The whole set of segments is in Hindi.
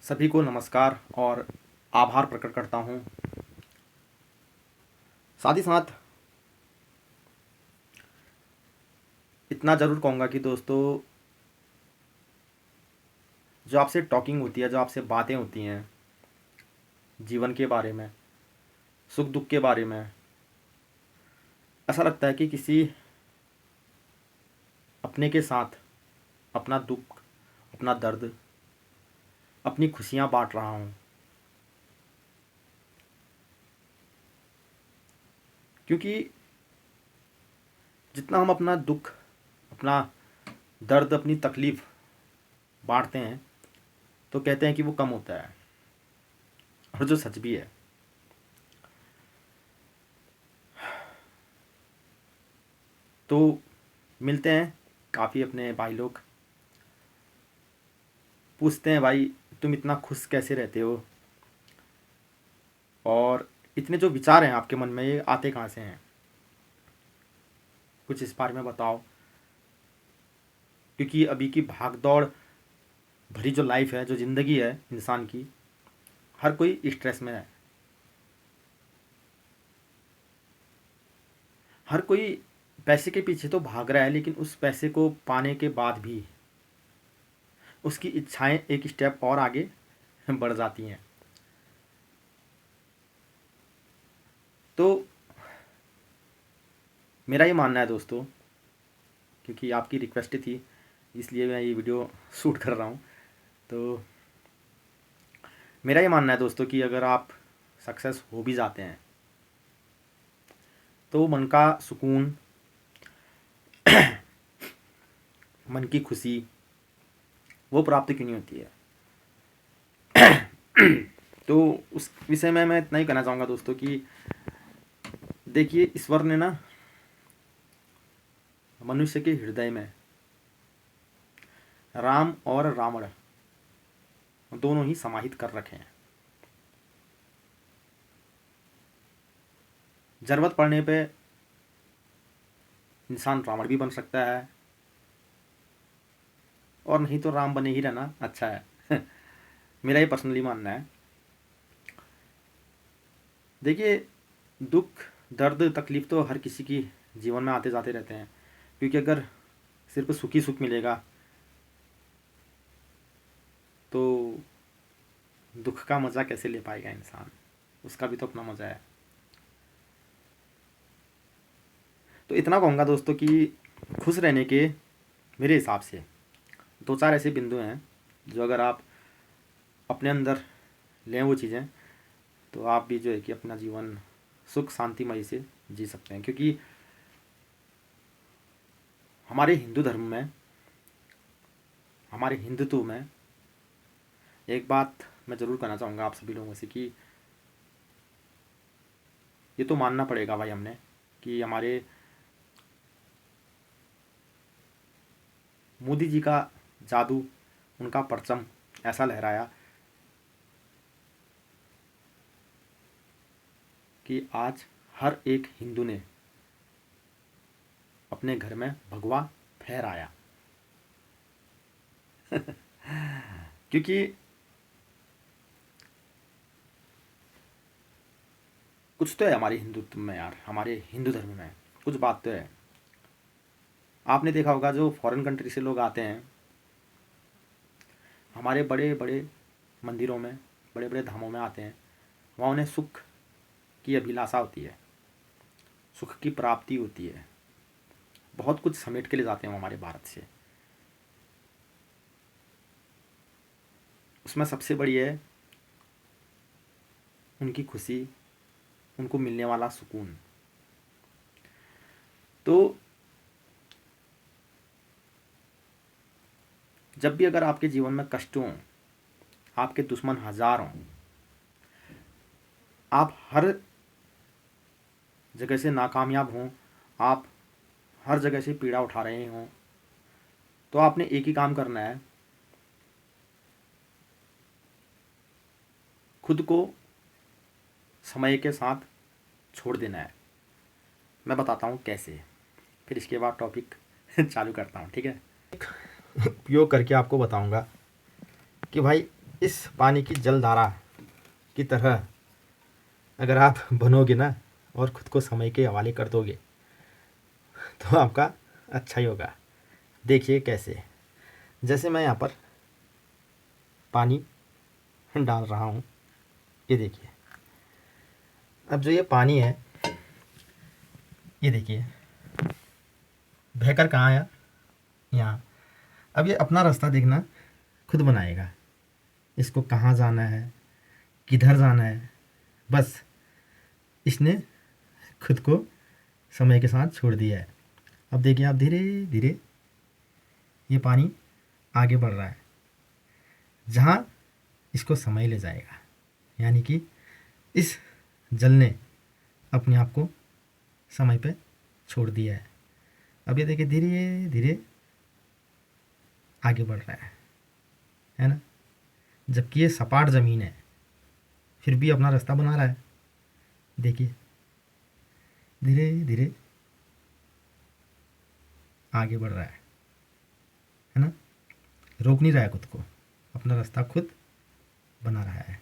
सभी को नमस्कार और आभार प्रकट करता हूँ। साथ ही साथ इतना ज़रूर कहूँगा कि दोस्तों, जो आपसे टॉकिंग होती है, जो आपसे बातें होती हैं जीवन के बारे में, सुख दुख के बारे में, ऐसा लगता है कि किसी अपने के साथ अपना दुख, अपना दर्द, अपनी खुशियाँ बांट रहा हूँ। क्योंकि जितना हम अपना दुख, अपना दर्द, अपनी तकलीफ़ बांटते हैं तो कहते हैं कि वो कम होता है, और जो सच भी है। तो मिलते हैं काफ़ी अपने भाई लोग, पूछते हैं भाई तुम इतना खुश कैसे रहते हो, और इतने जो विचार हैं आपके मन में ये आते कहाँ से हैं, कुछ इस बारे में बताओ। क्योंकि अभी की भाग दौड़ भरी जो लाइफ है, जो ज़िंदगी है इंसान की, हर कोई स्ट्रेस में है। हर कोई पैसे के पीछे तो भाग रहा है, लेकिन उस पैसे को पाने के बाद भी उसकी इच्छाएं एक स्टेप और आगे बढ़ जाती हैं। तो मेरा ये मानना है दोस्तों, क्योंकि आपकी रिक्वेस्ट थी इसलिए मैं ये वीडियो शूट कर रहा हूँ। तो मेरा ये मानना है दोस्तों कि अगर आप सक्सेस हो भी जाते हैं तो मन का सुकून, मन की खुशी वो प्राप्त क्यों नहीं होती है। तो उस विषय में मैं इतना ही कहना चाहूँगा दोस्तों कि देखिए, ईश्वर ने ना मनुष्य के हृदय में राम और रावण दोनों ही समाहित कर रखे हैं। जरूरत पड़ने पे इंसान रावण भी बन सकता है, और नहीं तो राम बने ही रहना अच्छा है। मेरा ये पर्सनली मानना है। देखिए, दुख, दर्द, तकलीफ़ तो हर किसी की जीवन में आते जाते रहते हैं। क्योंकि अगर सिर्फ सुख ही सुख मिलेगा तो दुख का मज़ा कैसे ले पाएगा इंसान, उसका भी तो अपना मज़ा है। तो इतना कहूँगा दोस्तों कि खुश रहने के मेरे हिसाब से दो चार ऐसे बिंदु हैं जो अगर आप अपने अंदर लें वो चीज़ें, तो आप भी जो है कि अपना जीवन सुख शांतिमय से जी सकते हैं। क्योंकि हमारे हिंदू धर्म में, हमारे हिंदुत्व में एक बात मैं ज़रूर कहना चाहूँगा आप सभी लोगों से कि ये तो मानना पड़ेगा भाई हमने कि हमारे मोदी जी का जादू, उनका परचम ऐसा लहराया कि आज हर एक हिंदू ने अपने घर में भगवा फहराया। क्योंकि कुछ तो है हमारे हिंदुत्व में यार, हमारे हिंदू धर्म में कुछ बात तो है। आपने देखा होगा जो फॉरेन कंट्री से लोग आते हैं, हमारे बड़े बड़े मंदिरों में, बड़े बड़े धामों में आते हैं, वहाँ उन्हें सुख की अभिलाषा होती है, सुख की प्राप्ति होती है, बहुत कुछ समेट के ले जाते हैं वो हमारे भारत से। उसमें सबसे बड़ी है उनकी खुशी, उनको मिलने वाला सुकून। तो जब भी अगर आपके जीवन में कष्ट हों, आपके दुश्मन हजार हों, आप हर जगह से नाकामयाब हों, आप हर जगह से पीड़ा उठा रहे हों, तो आपने एक ही काम करना है, खुद को समय के साथ छोड़ देना है। मैं बताता हूँ कैसे, फिर इसके बाद टॉपिक चालू करता हूँ, ठीक है। उपयोग करके आपको बताऊँगा कि भाई इस पानी की जलधारा की तरह अगर आप बनोगे ना और ख़ुद को समय के हवाले कर दोगे तो आपका अच्छा ही होगा। देखिए कैसे, जैसे मैं यहाँ पर पानी डाल रहा हूँ, ये देखिए। अब जो ये पानी है, ये देखिए बहकर कहाँ आया, यहाँ। अब ये अपना रास्ता देखना खुद बनाएगा, इसको कहाँ जाना है, किधर जाना है, बस इसने खुद को समय के साथ छोड़ दिया है। अब देखिए आप, धीरे धीरे ये पानी आगे बढ़ रहा है जहाँ इसको समय ले जाएगा, यानी कि इस जल ने अपने आप को समय पे छोड़ दिया है। अब ये देखिए धीरे धीरे आगे बढ़ रहा है ना। जबकि ये सपाट ज़मीन है फिर भी अपना रास्ता बना रहा है। देखिए धीरे धीरे आगे बढ़ रहा है ना, रोक नहीं रहा है खुद को, अपना रास्ता खुद बना रहा है।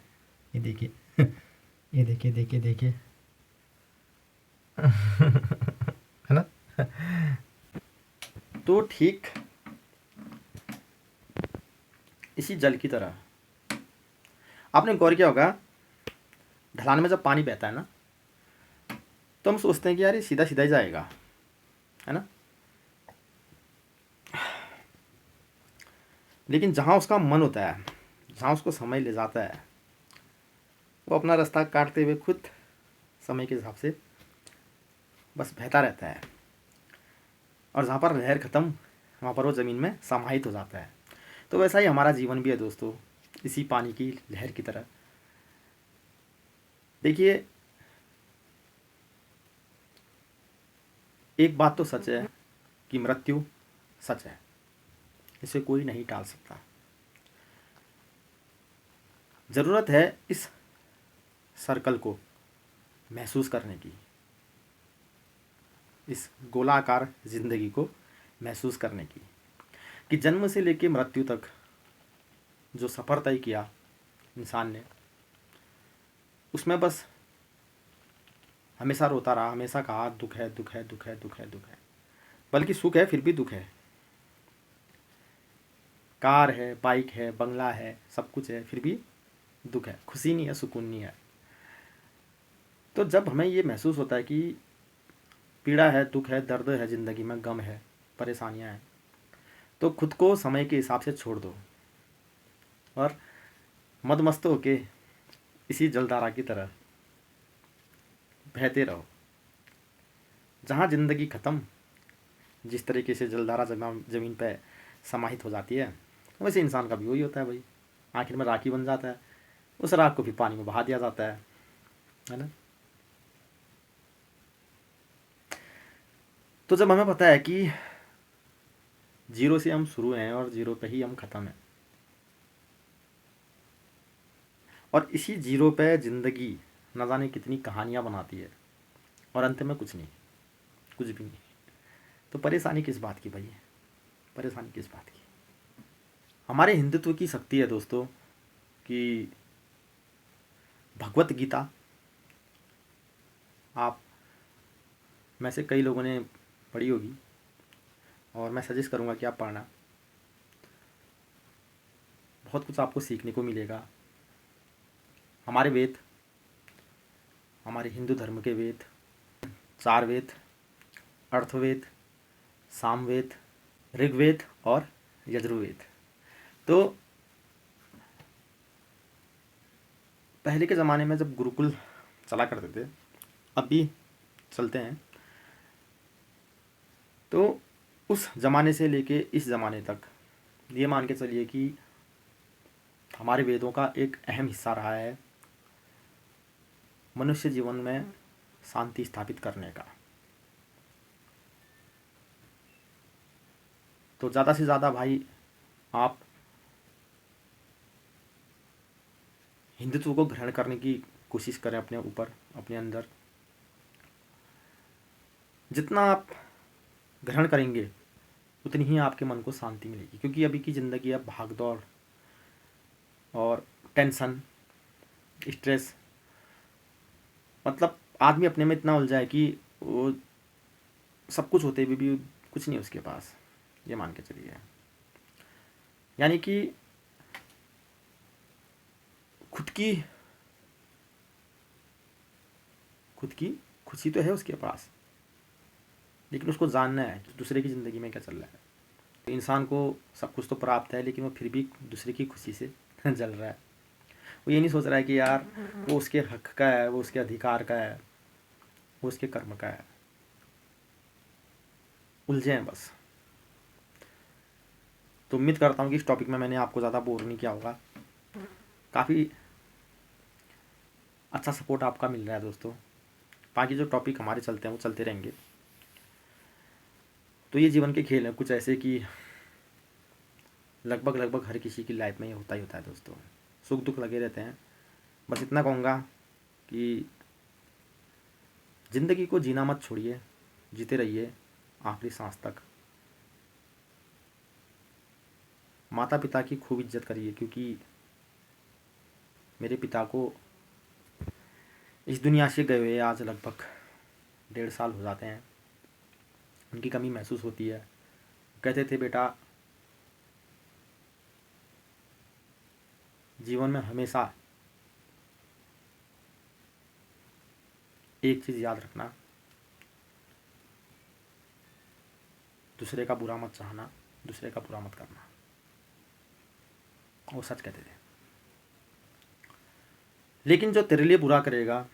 ये देखिए ये देखिए देखिए देखिए है ना। तो ठीक इसी जल की तरह आपने गौर किया होगा, ढलान में जब पानी बहता है ना तो हम सोचते हैं कि यार ये सीधा सीधा ही जाएगा, है ना। लेकिन जहाँ उसका मन होता है, जहाँ उसको समय ले जाता है, वो अपना रास्ता काटते हुए खुद समय के हिसाब से बस बहता रहता है। और जहाँ पर लहर ख़त्म, वहाँ पर वो ज़मीन में समाहित हो जाता है। तो वैसा ही हमारा जीवन भी है दोस्तों, इसी पानी की लहर की तरह। देखिए एक बात तो सच है कि मृत्यु सच है, इसे कोई नहीं टाल सकता। ज़रूरत है इस सर्कल को महसूस करने की, इस गोलाकार ज़िंदगी को महसूस करने की, कि जन्म से लेकर मृत्यु तक जो सफ़र तय किया इंसान ने, उसमें बस हमेशा रोता रहा, हमेशा कहा दुख है दुख है दुख है दुख है दुख है, बल्कि सुख है फिर भी दुख है। कार है, बाइक है, बंगला है, सब कुछ है, फिर भी दुख है, खुशी नहीं है, सुकून नहीं है। तो जब हमें ये महसूस होता है कि पीड़ा है, दुख है, दर्द है, ज़िंदगी में गम है, परेशानियां हैं, तो खुद को समय के हिसाब से छोड़ दो और मदमस्त होके इसी जलधारा की तरह बहते रहो। जहाँ ज़िंदगी ख़त्म, जिस तरीके से जलधारा ज़मीन पे समाहित हो जाती है, वैसे इंसान का भी वही होता है भाई। आखिर में राखी बन जाता है, उस राख को भी पानी में बहा दिया जाता है ना। तो जब हमें पता है कि जीरो से हम शुरू हैं और जीरो पे ही हम ख़त्म हैं, और इसी जीरो पे ज़िंदगी न जाने कितनी कहानियाँ बनाती है और अंत में कुछ नहीं, कुछ भी नहीं, तो परेशानी किस बात की भाई, परेशानी किस बात की। हमारे हिंदुत्व की शक्ति है दोस्तों कि भगवत गीता आप में से कई लोगों ने पढ़ी होगी, और मैं सजेस्ट करूँगा कि आप पढ़ना, बहुत कुछ आपको सीखने को मिलेगा। हमारे वेद, हमारे हिंदू धर्म के वेद, 4 वेद, अर्थवेद, सामवेद, ऋग्वेद और यजुर्वेद। तो पहले के ज़माने में जब गुरुकुल चला करते थे, अब भी चलते हैं, तो उस ज़माने से लेके इस ज़माने तक ये मान के चलिए कि हमारे वेदों का एक अहम हिस्सा रहा है मनुष्य जीवन में शांति स्थापित करने का। तो ज़्यादा से ज़्यादा भाई आप हिंदुत्व को ग्रहण करने की कोशिश करें अपने ऊपर, अपने अंदर। जितना आप ग्रहण करेंगे उतनी ही आपके मन को शांति मिलेगी, क्योंकि अभी की ज़िंदगी अब भाग दौड़ और टेंशन, स्ट्रेस, मतलब आदमी अपने में इतना उलझा है कि वो सब कुछ होते हुए भी कुछ नहीं उसके पास, ये मान के चलिए। यानी कि खुद की खुशी तो है उसके पास, लेकिन उसको जानना है कि दूसरे की ज़िंदगी में क्या चल रहा है। तो इंसान को सब कुछ तो प्राप्त है, लेकिन वो फिर भी दूसरे की खुशी से जल रहा है। वो ये नहीं सोच रहा है कि यार वो उसके हक का है, वो उसके अधिकार का है, वो उसके कर्म का है। उलझे हैं बस। तो उम्मीद करता हूँ कि इस टॉपिक में मैंने आपको ज़्यादा बोर नहीं किया होगा। काफ़ी अच्छा सपोर्ट आपका मिल रहा है दोस्तों। बाकी जो टॉपिक हमारे चलते हैं वो चलते रहेंगे। तो ये जीवन के खेल हैं कुछ ऐसे कि लगभग हर किसी की लाइफ में ये होता ही होता है दोस्तों। सुख दुख लगे रहते हैं। बस इतना कहूँगा कि ज़िंदगी को जीना मत छोड़िए, जीते रहिए आखिरी सांस तक। माता पिता की खूब इज्जत करिए, क्योंकि मेरे पिता को इस दुनिया से गए हुए आज लगभग 1.5 साल हो जाते हैं। उनकी कमी महसूस होती है। कहते थे बेटा, जीवन में हमेशा एक चीज़ याद रखना, दूसरे का बुरा मत चाहना, दूसरे का बुरा मत करना। वो सच कहते थे। लेकिन जो तेरे लिए बुरा करेगा,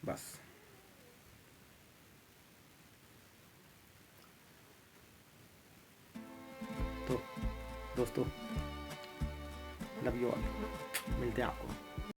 बस। तो दोस्तों, लव यू ऑल। मिलते हैं आपको।